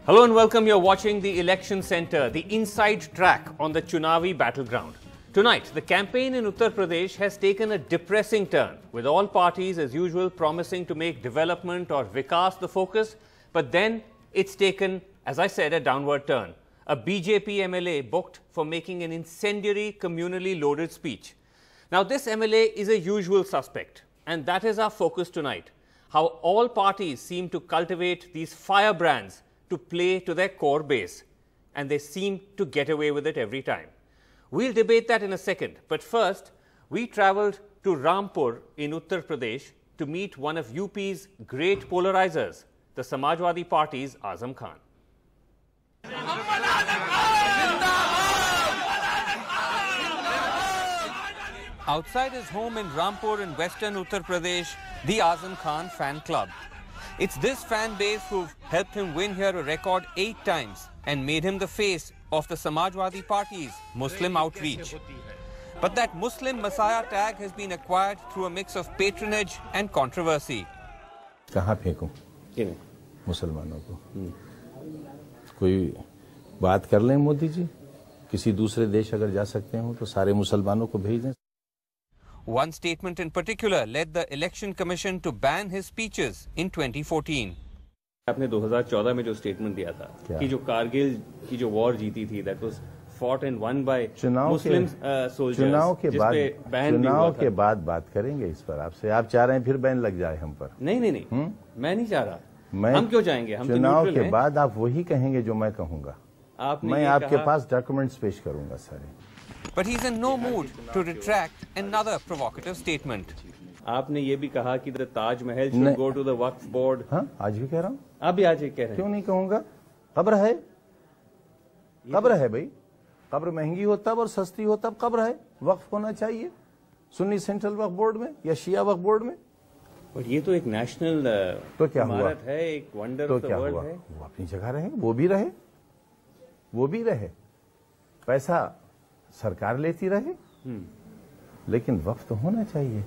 Hello and welcome. You're watching the Election Center, the inside track on the Chunavi battleground. Tonight, the campaign in Uttar Pradesh has taken a depressing turn, with all parties as usual promising to make development or Vikas the focus, but then it's taken, as I said, a downward turn. A BJP MLA booked for making an incendiary, communally loaded speech. Now, this MLA is a usual suspect, and that is our focus tonight. How all parties seem to cultivate these firebrands to play to their core base, and they seem to get away with it every time. We'll debate that in a second, but first, we travelled to Rampur in Uttar Pradesh to meet one of UP's great polarizers, the Samajwadi Party's Azam Khan. Outside his home in Rampur in western Uttar Pradesh, the Azam Khan fan club. It's this fan base who've helped him win here a record 8 times and made him the face of the Samajwadi Party's Muslim outreach. But that Muslim Messiah tag has been acquired through a mix of patronage and controversy. कहाँ फेंकूं मुसलमानों को? कोई बात कर लें मोदी जी, किसी दूसरे देश अगर जा सकते हो तो सारे मुसलमानों को भेज दें. One statement in particular led the Election Commission to ban his speeches in 2014. आपने 2014 में जो स्टेटमेंट दिया था कि जो कारगिल की जो वॉर जीती थी, that was fought and won by Muslim soldiers. चुनाव के बाद बात करेंगे इस पर आपसे. आप चाह रहे हैं फिर बैन लग जाए हम पर? नहीं, मैं नहीं चाह रहा. हम क्यों जाएंगे? हम चुनाव के बाद आप वही कहेंगे जो मैं कहूंगा. मैं आपके पास डॉक्यूमेंट्स पेश करूंगा सारे. But he's in no mood to retract another provocative statement. आपने ये भी कहा कि the Taj Mahal should go to the Waqf board. हाँ, आज भी कह रहा हूँ. आप भी आज ही कह रहे हैं. क्यों नहीं कहूँगा? कब्र है, कब्र है भाई. कब्र महंगी हो तब और सस्ती हो तब कब्र है. वक्फ होना चाहिए सुन्नी सेंट्रल वक्फ बोर्ड में या शिया वक्फ बोर्ड में. और ये तो एक नेशनल तो क्या हुआ है, एक वंडर ऑफ द वर्ल्ड है. वो अपनी जगह रहे, वो भी रहे, वो भी रहे. पैसा सरकार लेती रहे, लेकिन वक्फ तो होना चाहिए.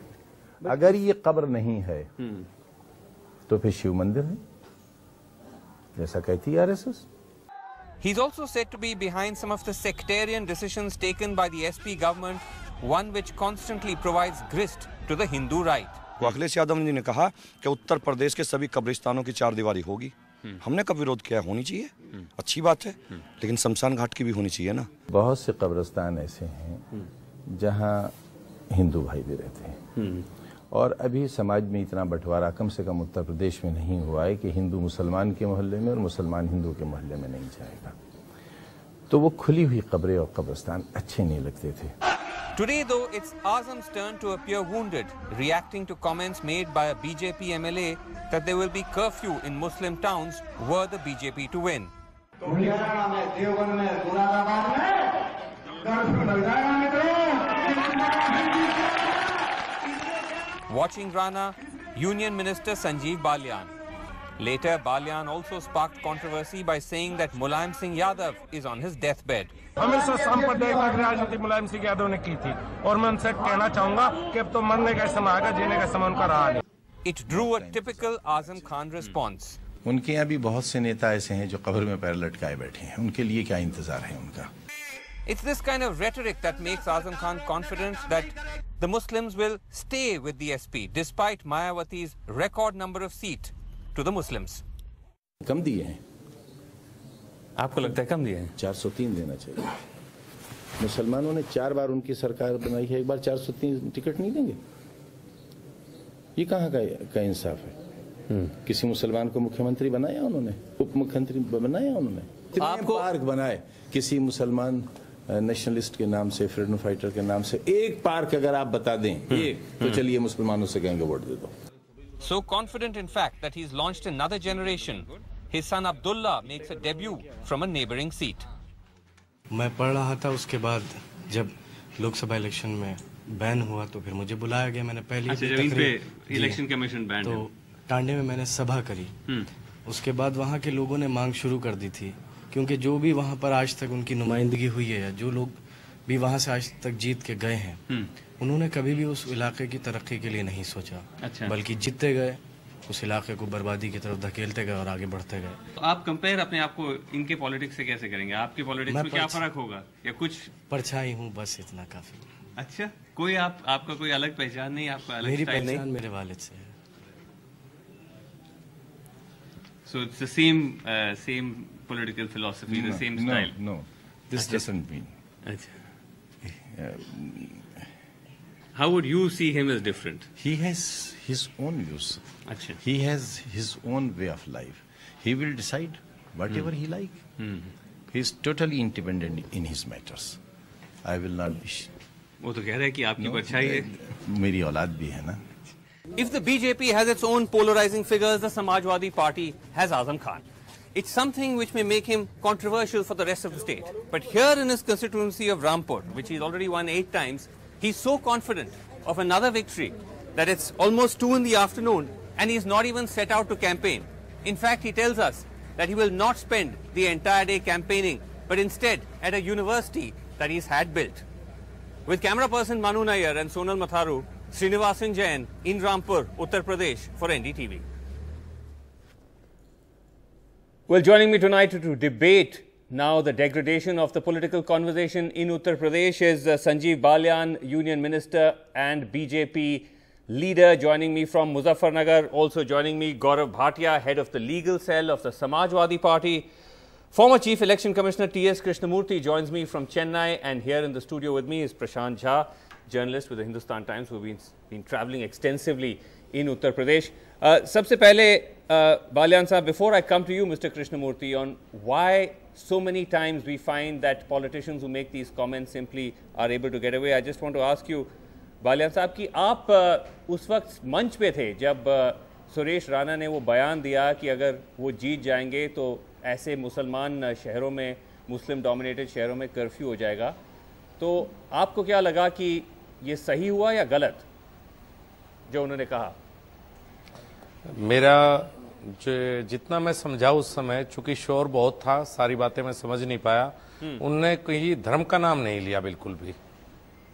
अगर ये कब्र नहीं है तो फिर शिव मंदिर है, जैसा कहती है RSS. He's also said to be behind some of the sectarian decisions taken by the SP government, one which constantly provides grist to the Hindu right. Akhilesh Yadav ji ने कहा कि उत्तर प्रदेश के सभी कब्रिस्तानों की 4 दीवारी होगी. हमने कब विरोध किया? होनी चाहिए, अच्छी बात है, लेकिन शमशान घाट की भी होनी चाहिए ना. बहुत से कब्रिस्तान ऐसे हैं जहां हिंदू भाई भी रहते हैं, और अभी समाज में इतना बंटवारा कम से कम उत्तर प्रदेश में नहीं हुआ है कि हिंदू मुसलमान के मोहल्ले में और मुसलमान हिंदू के मोहल्ले में नहीं जाएगा. तो वो खुली हुई कब्रें और कब्रिस्तान अच्छे नहीं लगते थे. Today, though, it's Azam's turn to appear wounded, reacting to comments made by a BJP MLA that there will be curfew in Muslim towns were the BJP to win. Watching Rana, Union Minister Sanjeev Balyan. Later, Balyan also sparked controversy by saying that Mulayam Singh Yadav is on his deathbed. हमेशा सांप्रदायिक राजनीति मुलायम सिंह यादव ने की थी, और मैं उनसे कहना चाहूंगा कि अब तो मरने का समय आएगा, जीने का समय उनका रहा नहीं. It drew a typical Azam Khan response. उनके यहाँ भी बहुत से नेता ऐसे हैं जो कब्र में पैर लटकाए बैठे हैं. उनके लिए क्या इंतजार है उनका? It's this kind of rhetoric that makes Azam Khan confident that the Muslims will stay with the SP despite Mayawati's record number of seats to the Muslims. कम दिए हैं. आपको लगता है कम दिए हैं? 403 देना चाहिए. मुसलमानों ने 4 बार उनकी सरकार बनाई है, एक बार 403 टिकट नहीं देंगे. ये कहाँ का इंसाफ है? किसी मुसलमान को मुख्यमंत्री बनाया उन्होंने, उप मुख्यमंत्री बनाया उन्होंने. आपको पार्क बनाए किसी मुसलमान नेशनलिस्ट के नाम से, फ्रीडम फाइटर के नाम से. एक पार्क अगर आप बता दें एक, तो चलिए मुसलमानों से कहेंगे वोट दे दो. So confident in fact that he's launched another generation, his son Abdullah makes a debut from a neighboring seat. मैं पढ़ रहा था, उसके बाद जब लोकसभा इलेक्शन में बैन हुआ तो फिर मुझे बुलाया गया. मैंने पहली इलेक्शन कमीशन बैन तो टांडे में मैंने सभा करी. उसके बाद वहाँ के लोगों ने मांग शुरू कर दी थी, क्योंकि जो भी वहाँ पर आज तक उनकी नुमाइंदगी हुई है, या जो लोग भी वहाँ से आज तक जीत के गए हैं, उन्होंने कभी भी उस इलाके की तरक्की के लिए नहीं सोचा. बल्कि जीतते गए उस इलाके को बर्बादी की तरफ धकेलते गए और आगे बढ़ते गए। तो आप कंपेयर अपने आप को इनके पॉलिटिक्स से कैसे करेंगे? आपके पॉलिटिक्स में क्या फर्क होगा या कुछ? परछाई हूँ बस, इतना काफी। अच्छा, कोई आपका कोई अलग पहचान नहीं? आपका अलग मेरी स्टाइल पहचान मेरे वालिद से है। So it's the same political philosophy, the same style. No, this doesn't mean. How would you see him as different? He has his own views. Achha. He has his own way of life. He will decide whatever he like. He is totally independent in his matters. I will not be. वो तो कह रहा है कि आपकी परछाई है। मेरी औलाद भी है ना। If the BJP has its own polarizing figures, the Samajwadi Party has Azam Khan. It's something which may make him controversial for the rest of the state. But here in his constituency of Rampur, which he's already won 8 times, he's so confident of another victory that it's almost 2 in the afternoon and he's not even set out to campaign. In fact, he tells us that he will not spend the entire day campaigning, but instead at a university that he's had built. With camera person Manu Nair and Sonal Matharu, Srinivasan Jain in Rampur, Uttar Pradesh for NDTV. Well, joining me tonight to debate now the degradation of the political conversation in Uttar Pradesh is Sanjeev Balyan, Union Minister and BJP leader. Joining me from Muzaffarnagar, also joining me Gaurav Bhatia, head of the legal cell of the Samajwadi Party. Former Chief Election Commissioner T.S. Krishnamurthy joins me from Chennai, and here in the studio with me is Prashant Jha, journalist with the Hindustan Times, who have been travelling extensively in Uttar Pradesh. Sabse pehle, Balyan Sahab, before I come to you, Mr. Krishnamurthy, on why so many times we find that politicians who make these comments simply are able to get away, I just want to ask you, Balyan Sahab, कि आप उस वक्त मंच पे थे जब सुरेश राणा ने वो बयान दिया कि अगर वो जीत जाएंगे तो ऐसे मुसलमान शहरों में, मुस्लिम डोमिनेटेड शहरों में कर्फ्यू हो जाएगा, तो आपको क्या लगा कि ये सही हुआ या गलत जो उन्होंने कहा? मेरा जितना मैं समझा उस समय, चूंकि शोर बहुत था, सारी बातें मैं समझ नहीं पाया। उनने कहीं धर्म का नाम नहीं लिया बिल्कुल भी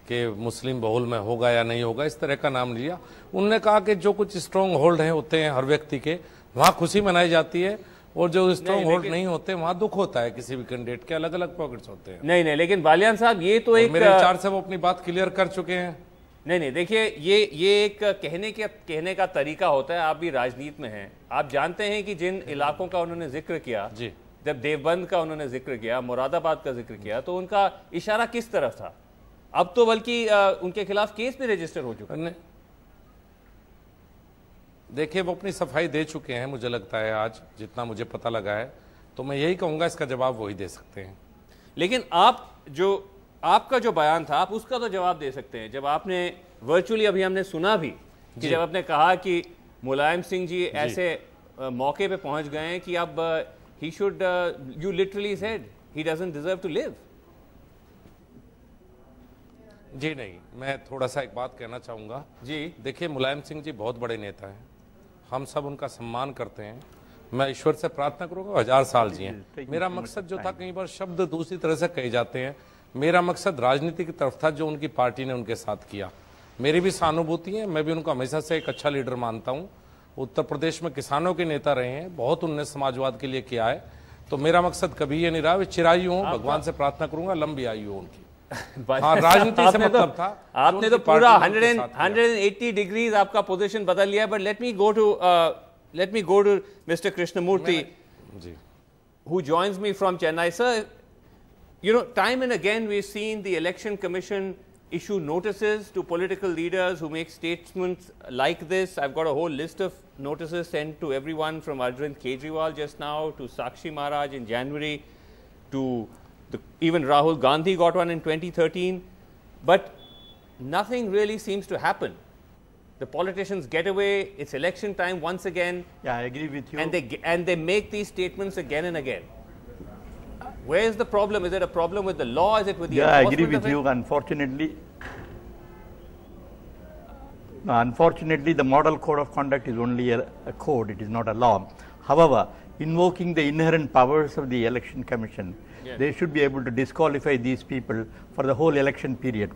कि मुस्लिम बहुल में होगा या नहीं होगा, इस तरह का नाम नहीं लिया। उनने कहा कि जो कुछ स्ट्रॉन्ग होल्ड हैं होते हैं हर व्यक्ति के, वहां खुशी मनाई जाती है, और जो स्ट्रॉन्ग होल्ड नहीं होते वहां दुख होता है। किसी भी कैंडिडेट के अलग अलग पॉकेट्स होते हैं। नहीं, लेकिन बालियान साहब ये तो एक मेरे विचार से वो अपनी बात क्लियर कर चुके हैं। नहीं, देखिए ये एक कहने का तरीका होता है। आप भी राजनीति में हैं, आप जानते हैं कि जिन इलाकों का उन्होंने जिक्र किया, जी, जब देवबंद का उन्होंने जिक्र किया, मुरादाबाद का जिक्र किया, तो उनका इशारा किस तरफ था? अब तो बल्कि उनके खिलाफ केस भी रजिस्टर हो चुका है। देखिए, वो अपनी सफाई दे चुके हैं, मुझे लगता है आज जितना मुझे पता लगा है, तो मैं यही कहूंगा इसका जवाब वही दे सकते हैं। लेकिन आपका जो बयान था, आप उसका तो जवाब दे सकते हैं। जब आपने वर्चुअली, अभी हमने सुना भी कि जब आपने कहा कि मुलायम सिंह जी ऐसे मौके पे पहुंच गए हैं कि अब he should, you literally said he doesn't deserve to live. जी नहीं, मैं थोड़ा सा एक बात कहना चाहूंगा। जी देखिए, मुलायम सिंह जी बहुत बड़े नेता हैं, हम सब उनका सम्मान करते हैं। मैं ईश्वर से प्रार्थना करूंगा 1000 साल जिए। मेरा मकसद जो था, कई बार शब्द दूसरी तरह से कहे जाते हैं, मेरा मकसद राजनीति की तरफ था जो उनकी पार्टी ने उनके साथ किया। मेरी भी सहानुभूति है, मैं भी उनको हमेशा से एक अच्छा लीडर मानता हूँ। उत्तर प्रदेश में किसानों के नेता रहे हैं, बहुत उन्होंने समाजवाद के लिए किया है, तो मेरा मकसद कभी ये नहीं रहा वे चिरायु हो। भगवान से प्रार्थना करूंगा लंबी आयु हो उनकी। हाँ, राजनीति से मतलब था, आपने तो पूरा 180 डिग्रीज आपका पोजीशन बदल लिया। But let me go to mister Krishnamurthy, who joins me from Chennai. Sir, you know, time and again we've seen the Election Commission issue notices to political leaders who make statements like this. I've got a whole list of notices sent to everyone from Arvind Kejriwal just now to Sakshi Maharaj in January to even Rahul Gandhi got one in 2013, but nothing really seems to happen. The politicians get away, it's election time once again. Yeah, I agree with you. And they make these statements again and again. Where is the problem? Is it a problem with the law? Is it with the enforcement? I agree with you. Unfortunately, the model code of conduct is only a code, it is not a law. However, invoking the inherent powers of the Election Commission, they should be able to disqualify these people for the whole election period.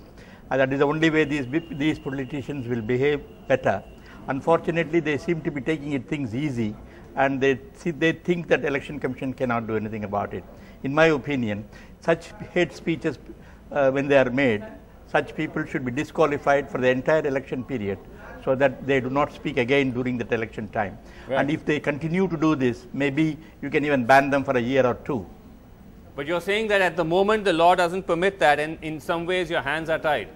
And that is the only way these politicians will behave better. Unfortunately, they seem to be taking things easy, and they think that Election Commission cannot do anything about it. In my opinion, such hate speeches, when they are made, such people should be disqualified for the entire election period, so that they do not speak again during that election time. Right. And if they continue to do this, maybe you can even ban them for a year or two. But you're saying that at the moment the law doesn't permit that, and in some ways your hands are tied.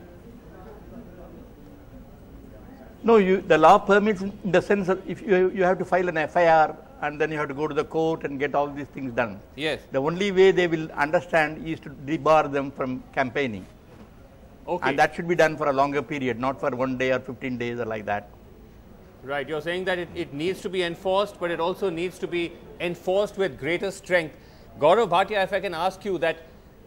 No, the law permits in the sense that if you have to file an FIR, and then you have to go to the court and get all these things done. Yes. The only way they will understand is to debar them from campaigning. Okay. And that should be done for a longer period, not for 1 day or 15 days or like that. Right. You're saying that it needs to be enforced, but it also needs to be enforced with greater strength. Gaurav Bhatia, if I can ask you that,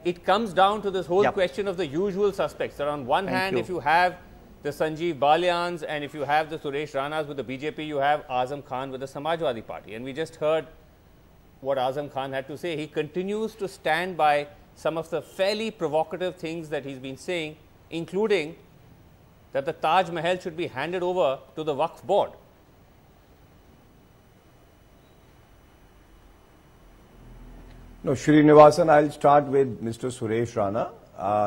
it comes down to this whole question of the usual suspects. That on one hand, if you have the Sanjeev Balyans and if you have the Suresh Ranas with the BJP, you have Azam Khan with the Samajwadi Party. And we just heard what Azam Khan had to say. He continues to stand by some of the fairly provocative things that he's been saying, including that the Taj Mahal should be handed over to the Waqf board. No, Srinivasan, I'll start with Mr. Suresh Rana.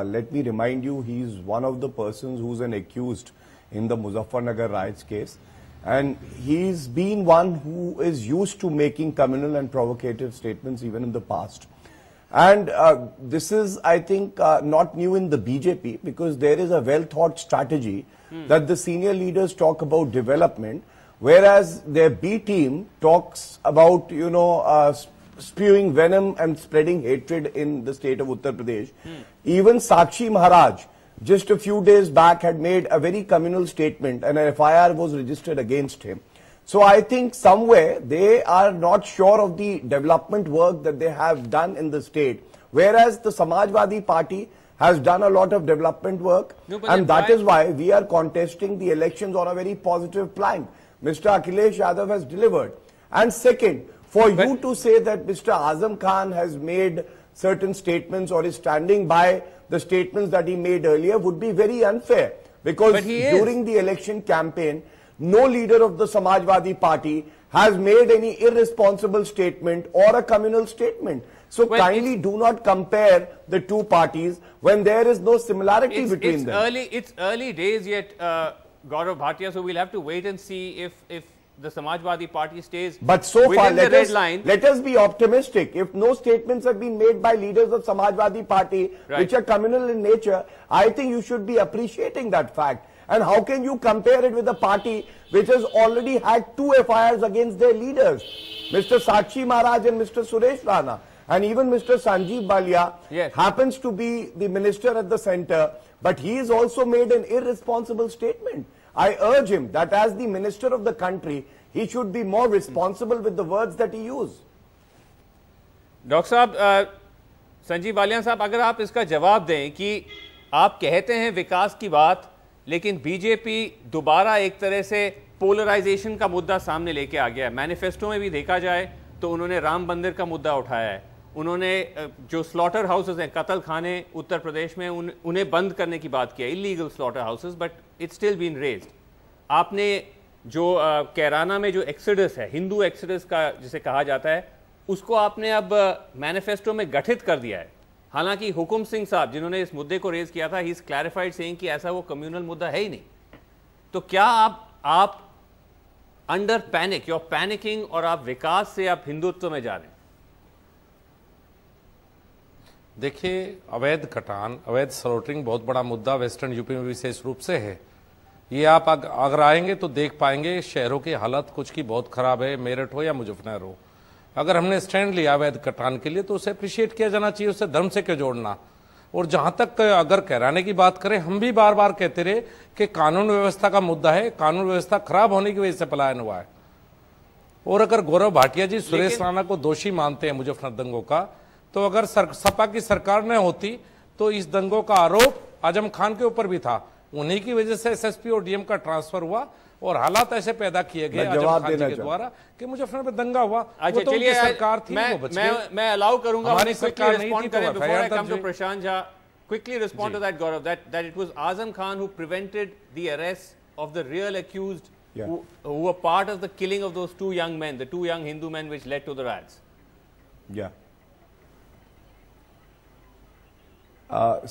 Let me remind you, he's one of the persons who's an accused in the Muzaffarnagar riots case. And he's been one who is used to making communal and provocative statements even in the past. And this is, I think, not new in the BJP, because there is a well-thought strategy that the senior leaders talk about development, whereas their B team talks about, you know, spewing venom and spreading hatred in the state of Uttar Pradesh. Even Sakshi Maharaj, just a few days back, had made a very communal statement and an FIR was registered against him. So I think somewhere they are not sure of the development work that they have done in the state, whereas the Samajwadi Party has done a lot of development work, and that is why we are contesting the elections on a very positive plank. Mr. Akhilesh Yadav has delivered. And second, for you to say that Mr. Azam Khan has made certain statements or is standing by the statements that he made earlier would be very unfair, because during the election campaign, no leader of the Samajwadi Party has made any irresponsible statement or a communal statement. So kindly do not compare the two parties when there is no similarity between them. It's early days yet, Gaurav Bhatia, so we'll have to wait and see if the Samajwadi Party stays but so far, within the red line. Let us be optimistic. If no statements have been made by leaders of Samajwadi Party, which are communal in nature, I think you should be appreciating that fact. And how can you compare it with a party which has already had 2 FIRs against their leaders, Mr. Sakshi Maharaj and Mr. Suresh Rana, and even Mr. Sanjeev Balya happens to be the minister at the center, but he has also made an irresponsible statement. I urge him that as the minister of the country, he should be more responsible with the words that he uses. Doctor साहब, संजीव बालियान साहब, अगर आप इसका जवाब दें कि आप कहते हैं विकास की बात, लेकिन बीजेपी दोबारा एक तरह से पोलराइजेशन का मुद्दा सामने लेके आ गया है। मैनिफेस्टो में भी देखा जाए तो उन्होंने राम मंदिर का मुद्दा उठाया है, उन्होंने जो स्लॉटर हाउसेस हैं, कत्ल खाने उत्तर प्रदेश में, उन्हें बंद करने की बात की है, illegal slaughter houses, but it's still been raised. आपने जो कैराना में जो एक्सोडस है, हिंदू एक्सोडस का जिसे कहा जाता है, उसको आपने अब मैनिफेस्टो में गठित कर दिया है। हालांकि हुकुम सिंह साहब जिन्होंने इस मुद्दे को रेज किया था, ही इज क्लैरिफाइड सेइंग कि ऐसा वो कम्युनल मुद्दा है ही नहीं। तो क्या आप under panic, you are panicking, और आप विकास से आप हिंदुत्व में जा रहे हैं? देखिए, अवैध कटान, अवैध स्लॉटरिंग बहुत बड़ा मुद्दा वेस्टर्न यूपी में विशेष रूप से है। ये आप अगर आएंगे तो देख पाएंगे शहरों की हालत कुछ की बहुत खराब है, मेरठ हो या मुजफ्फरनगर हो। अगर हमने स्टैंड लिया अवैध कटान के लिए तो उसे अप्रिशिएट किया जाना चाहिए, उसे धर्म से क्यों जोड़ना। और जहां तक अगर कैराने की बात करें, हम भी बार बार कहते रहे कि कानून व्यवस्था का मुद्दा है, कानून व्यवस्था खराब होने की वजह से पलायन हुआ है। और अगर गौरव भाटिया जी सुरेश राणा को दोषी मानते हैं मुजफ्फरनगर दंगों का, तो अगर सपा की सरकार न होती तो इस दंगों का आरोप आजम खान के ऊपर भी था। उन्हीं की वजह से एसएसपी और डीएम का ट्रांसफर हुआ और हालात ऐसे पैदा किए गए आजम खान जी के द्वारा कि मुजफ्फरनगर में दंगा हुआ। अच्छा, तो चलिए, सरकार थी, मैं अलाउ करूंगा हमारी सरकार नहीं थी, before I come to Prashant Jha, quickly respond to that, Gaurav, that it was Azam Khan who prevented the arrest of the real accused who were part of the killing of those two young men, the two young Hindu men which led to the riots.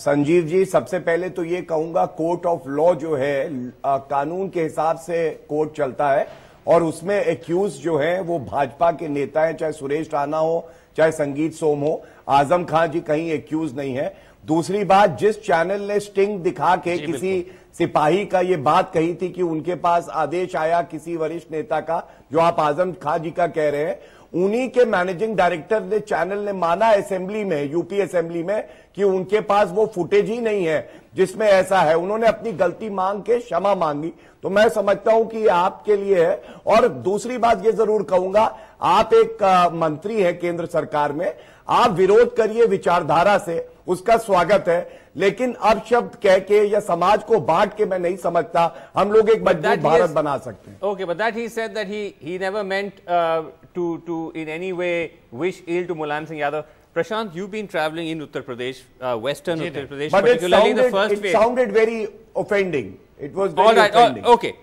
Sanjeev ji, सबसे पहले तो ये कहूंगा court of law जो है कानून के हिसाब से कोर्ट चलता है और उसमें एक्यूज जो है वो भाजपा के नेता हैं, चाहे सुरेश राणा हो चाहे संगीत सोम हो। आजम खान जी कहीं एक्यूज नहीं है। दूसरी बात, जिस चैनल ने स्टिंग दिखा के किसी सिपाही का ये बात कही थी कि उनके पास आदेश आया किसी वरिष्ठ नेता का, जो आप आजम खान जी का कह रहे हैं, उन्हीं के मैनेजिंग डायरेक्टर ने चैनल ने माना असेंबली में, यूपी असेंबली में, कि उनके पास वो फुटेज ही नहीं है जिसमें ऐसा है। उन्होंने अपनी गलती मांग के क्षमा मांगी। तो मैं समझता हूं कि ये आपके लिए है। और दूसरी बात ये जरूर कहूंगा, आप एक मंत्री हैं केंद्र सरकार में, आप विरोध करिए विचारधारा से, उसका स्वागत है, लेकिन अब शब्द कह के या समाज को बांट के मैं नहीं समझता हम लोग एक मजबूत भारत बना सकते हैं। Okay, but that he said that he never meant to in any way wish ill to Mulayam Singh Yadav. Prashant, you've been traveling in Uttar Pradesh, western Uttar Pradesh, but particularly the first phase. It sounded very offending. It was very offending. Okay.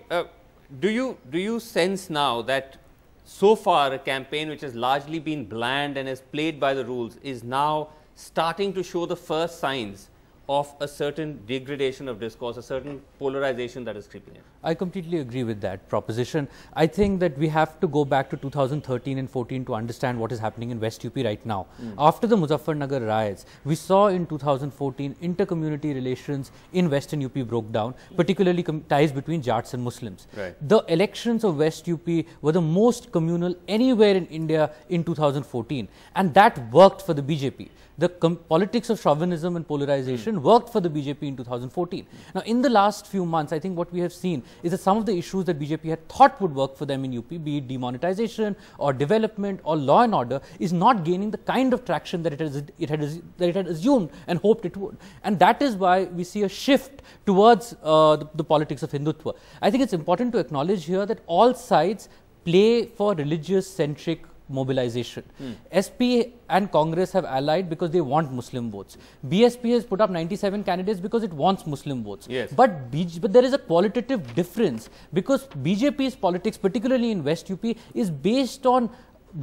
Do you sense now that so far a campaign which has largely been bland and has played by the rules is now starting to show the first signs of a certain degradation of discourse, a certain polarization that is creeping in? I completely agree with that proposition. I think that we have to go back to 2013 and 14 to understand what is happening in West UP right now. After the Muzaffarnagar riots, we saw in 2014 inter-community relations in Western UP broke down, particularly ties between Jats and Muslims. Right. The elections of West UP were the most communal anywhere in India in 2014, and that worked for the BJP. The politics of chauvinism and polarization worked for the BJP in 2014. Now, in the last few months, I think what we have seen is that some of the issues that BJP had thought would work for them in UP, be it demonetization or development or law and order, is not gaining the kind of traction that it had assumed and hoped it would. And that is why we see a shift towards the politics of Hindutva. I think it's important to acknowledge here that all sides play for religious-centric mobilization. SP and Congress have allied because they want Muslim votes. BSP has put up 97 candidates because it wants Muslim votes. Yes. But there is a qualitative difference because BJP's politics, particularly in West UP, is based on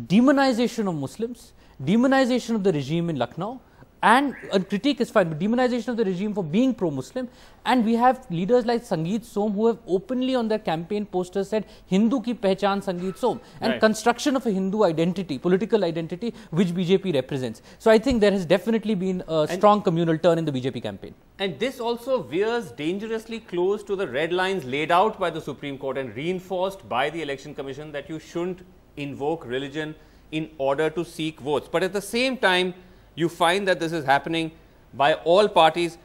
demonization of Muslims, demonization of the regime in Lucknow, and a critique is fine, but demonization of the regime for being pro-Muslim. And we have leaders like Sangeet Som who have openly on their campaign posters said Hindu ki pehchan Sangeet Som, and construction of a Hindu identity, political identity, which BJP represents. So I think there has definitely been a strong communal turn in the BJP campaign. And this also veers dangerously close to the red lines laid out by the Supreme Court and reinforced by the Election Commission that you shouldn't invoke religion in order to seek votes. But at the same time, you find that this is happening by all parties.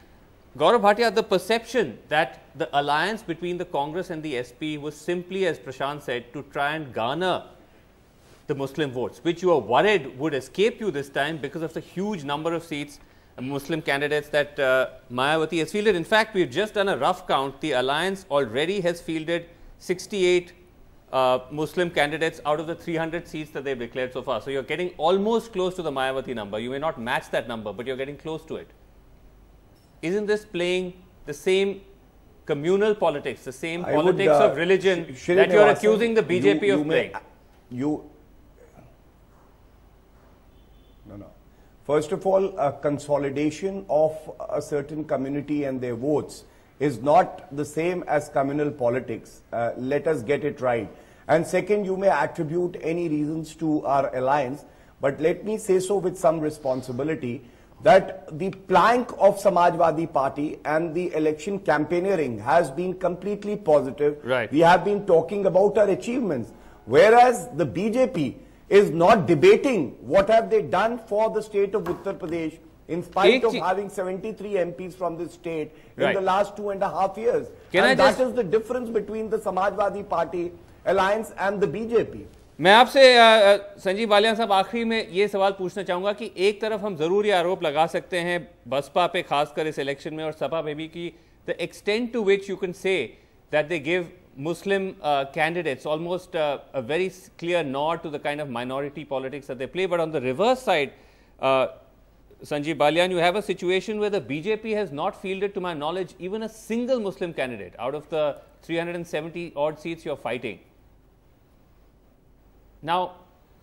Gaurav Bhatia, the perception that the alliance between the Congress and the SP was simply, as Prashant said, to try and garner the Muslim votes, which you are worried would escape you this time because of the huge number of seats, Muslim candidates that Mayawati has fielded. In fact, we've just done a rough count. The alliance already has fielded 68 Muslim candidates out of the 300 seats that they've declared so far. So you're getting almost close to the Mayawati number. You may not match that number, but you're getting close to it. Isn't this playing the same communal politics, the same politics of religion that you're accusing the BJP of playing? No. First of all, a consolidation of a certain community and their votes is not the same as communal politics. Let us get it right. And second, you may attribute any reasons to our alliance, but let me say so with some responsibility that the plank of Samajwadi Party and the election campaigning has been completely positive. Right. We have been talking about our achievements, whereas the BJP is not debating what have they done for the state of Uttar Pradesh in spite of having 73 MPs from this state in the last 2.5 years. And that is the difference between the Samajwadi Party alliance and the BJP. मैं आपसे संजीव बालियान साहब आखिरी में ये सवाल पूछना चाहूंगा कि एक तरफ हम जरूर ये आरोप लगा सकते हैं बसपा पे खासकर इस इलेक्शन में और सपा पे भी कि the extent to which you can say that they give Muslim candidates almost a very clear nod to the kind of minority politics that they play. But on the reverse side, Sanjeev Balian, you have a situation where the BJP has not fielded, to my knowledge, even a single Muslim candidate out of the 370 odd seats you're fighting. Now,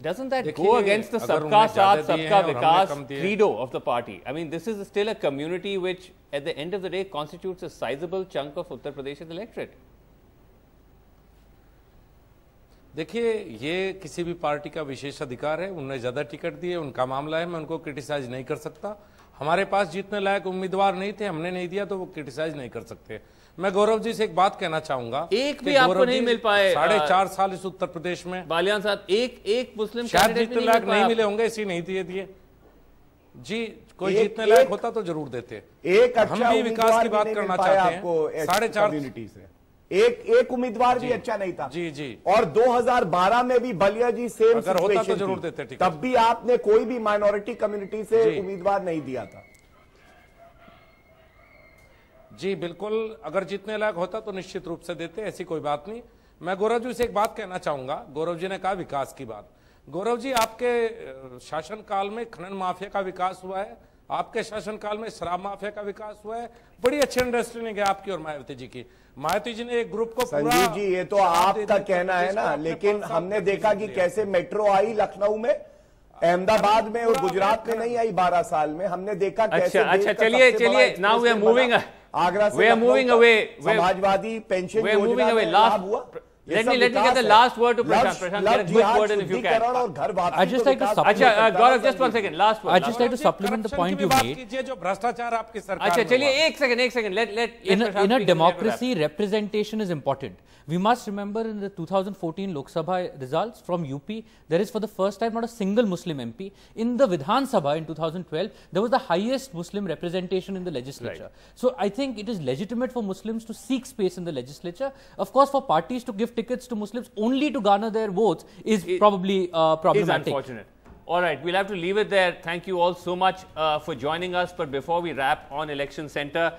doesn't that go देखिए, against the अगर Sabka उन्हें Saath, ज़्यादा दिए Sabka हैं और हमने Vikas कम दिए। credo of the party? I mean, this is still a community which, at the end of the day, constitutes a sizable chunk of Uttar Pradesh's electorate. देखिए, ये किसी भी पार्टी का विशेष अधिकार है, उन्हें ज्यादा टिकट दिए, उनका मामला है, मैं उनको क्रिटिसाइज नहीं कर सकता। हमारे पास जीतने लायक उम्मीदवार नहीं थे, हमने नहीं दिया, तो वो क्रिटिसाइज नहीं कर सकते। मैं गौरव जी से एक बात कहना चाहूंगा, एक भी आपको नहीं मिल पाए 4.5 साल इस उत्तर प्रदेश में। बालियान साहब, एक मुस्लिम शायद जीतने लायक नहीं मिले होंगे, इसी नहीं दिए जी। कोई जीतने लायक होता तो जरूर देते। हम भी विकास की बात करना चाहते हैं। 4.5 एक उम्मीदवार भी अच्छा नहीं था। जी जी। और 2012 में भी बलिया जी सेम अगर होता तो जरूर देते, तब भी आपने कोई भी माइनॉरिटी कम्युनिटी से उम्मीदवार नहीं दिया था। जी बिल्कुल, अगर जीतने लायक होता तो निश्चित रूप से देते, ऐसी कोई बात नहीं। मैं गौरव जी से एक बात कहना चाहूंगा। गौरव जी ने कहा विकास की बात। गौरव जी, आपके शासनकाल में खनन माफिया का विकास हुआ है, आपके शासनकाल में शराब माफिया का विकास हुआ है। बड़ी अच्छी अंडरस्टैंडिंग है आपकी और मायावती जी की। मायावती जी ने एक ग्रुप को संजीव जी, ये तो आपका कहना है ना, लेकिन हमने देखा कि कैसे मेट्रो आई लखनऊ में, अहमदाबाद में और गुजरात में नहीं आई 12 साल में। हमने देखा कैसे। अच्छा, चलिए now we are moving, Agra से we are moving away, Samajwadi pension we are moving away. Let me get the last word to Prashant. Prashant, get a good word in if you can. I just like to supplement. Gaurav, just 1 second. Last word. I just like to supplement the point you made. जो भ्रष्टाचार आपकी सरकार अच्छा, चलिए एक second. Let in a democracy, representation is important. We must remember in the 2014 Lok Sabha results from UP, there is for the first time not a single Muslim MP. In the Vidhan Sabha in 2012, there was the highest Muslim representation in the legislature. Right. So I think it is legitimate for Muslims to seek space in the legislature. Of course, for parties to give tickets to Muslims only to garner their votes is probably problematic. Is unfortunate. All right, we'll have to leave it there. Thank you all so much for joining us. But before we wrap on Election Center,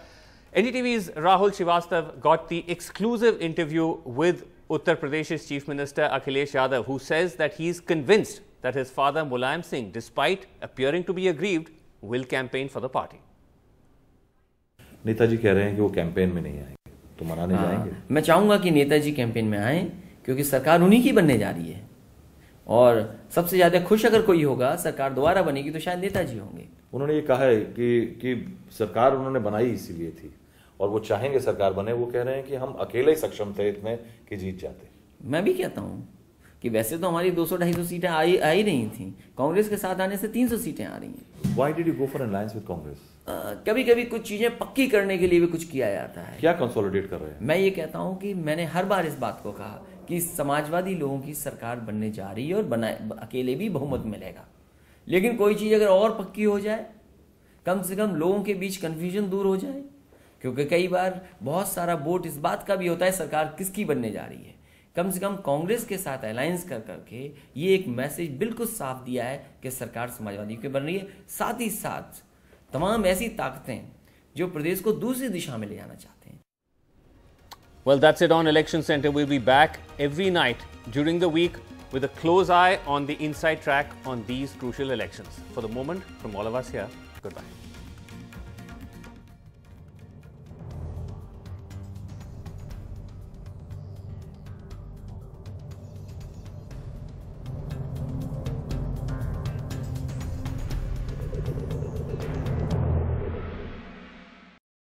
NDTV's Rahul Srivastav got the exclusive interview with Uttar Pradesh's Chief Minister Akhilesh Yadav, who says that he is convinced that his father Mulayam Singh, despite appearing to be aggrieved, will campaign for the party. Netaji कह रहे हैं कि वो campaign में नहीं आएंगे, तो मनाने जाएंगे? मैं चाहूंगा कि नेताजी कैंपेन में आएं, क्योंकि सरकार उन्हीं की बनने जा रही है। और सबसे ज्यादा खुश अगर कोई होगा, सरकार दोबारा बनेगी, तो शायद नेताजी होंगे। उन्होंने ये कहा है कि सरकार उन्होंने बनाई इसीलिए थी और वो चाहेंगे सरकार बने। वो कह रहे हैं कि हम अकेले ही सक्षम थे इतने कि जीत जाते। मैं भी कहता हूं कि वैसे तो हमारी 200-250 सीटें आ ही रही थी, कांग्रेस के साथ आने से 300 सीटें आ रही हैं। Why did you go for an alliance with Congress? कभी कभी कुछ चीजें पक्की करने के लिए भी कुछ किया जाता है। क्या कंसोलिडेट कर रहे हैं? मैं ये कहता हूं कि मैंने हर बार इस बात को कहा कि समाजवादी लोगों की सरकार बनने जा रही है और अकेले भी बहुमत मिलेगा। लेकिन कोई चीज अगर और पक्की हो जाए, कम से कम लोगों के बीच कंफ्यूजन दूर हो जाए, क्योंकि कई बार बहुत सारा वोट इस बात का भी होता है सरकार किसकी बनने जा रही है। कम से कम कांग्रेस के साथ अलायंस करके ये एक मैसेज बिल्कुल साफ दिया है कि सरकार समाजवादी की बन रही है। साथ ही साथ तमाम ऐसी ताकतें जो प्रदेश को दूसरी दिशा में ले जाना चाहते हैं। Well, that's it on Election Center. We'll be back every night during the week with a close eye on the inside track on these crucial elections. For the moment, from all of us here, goodbye.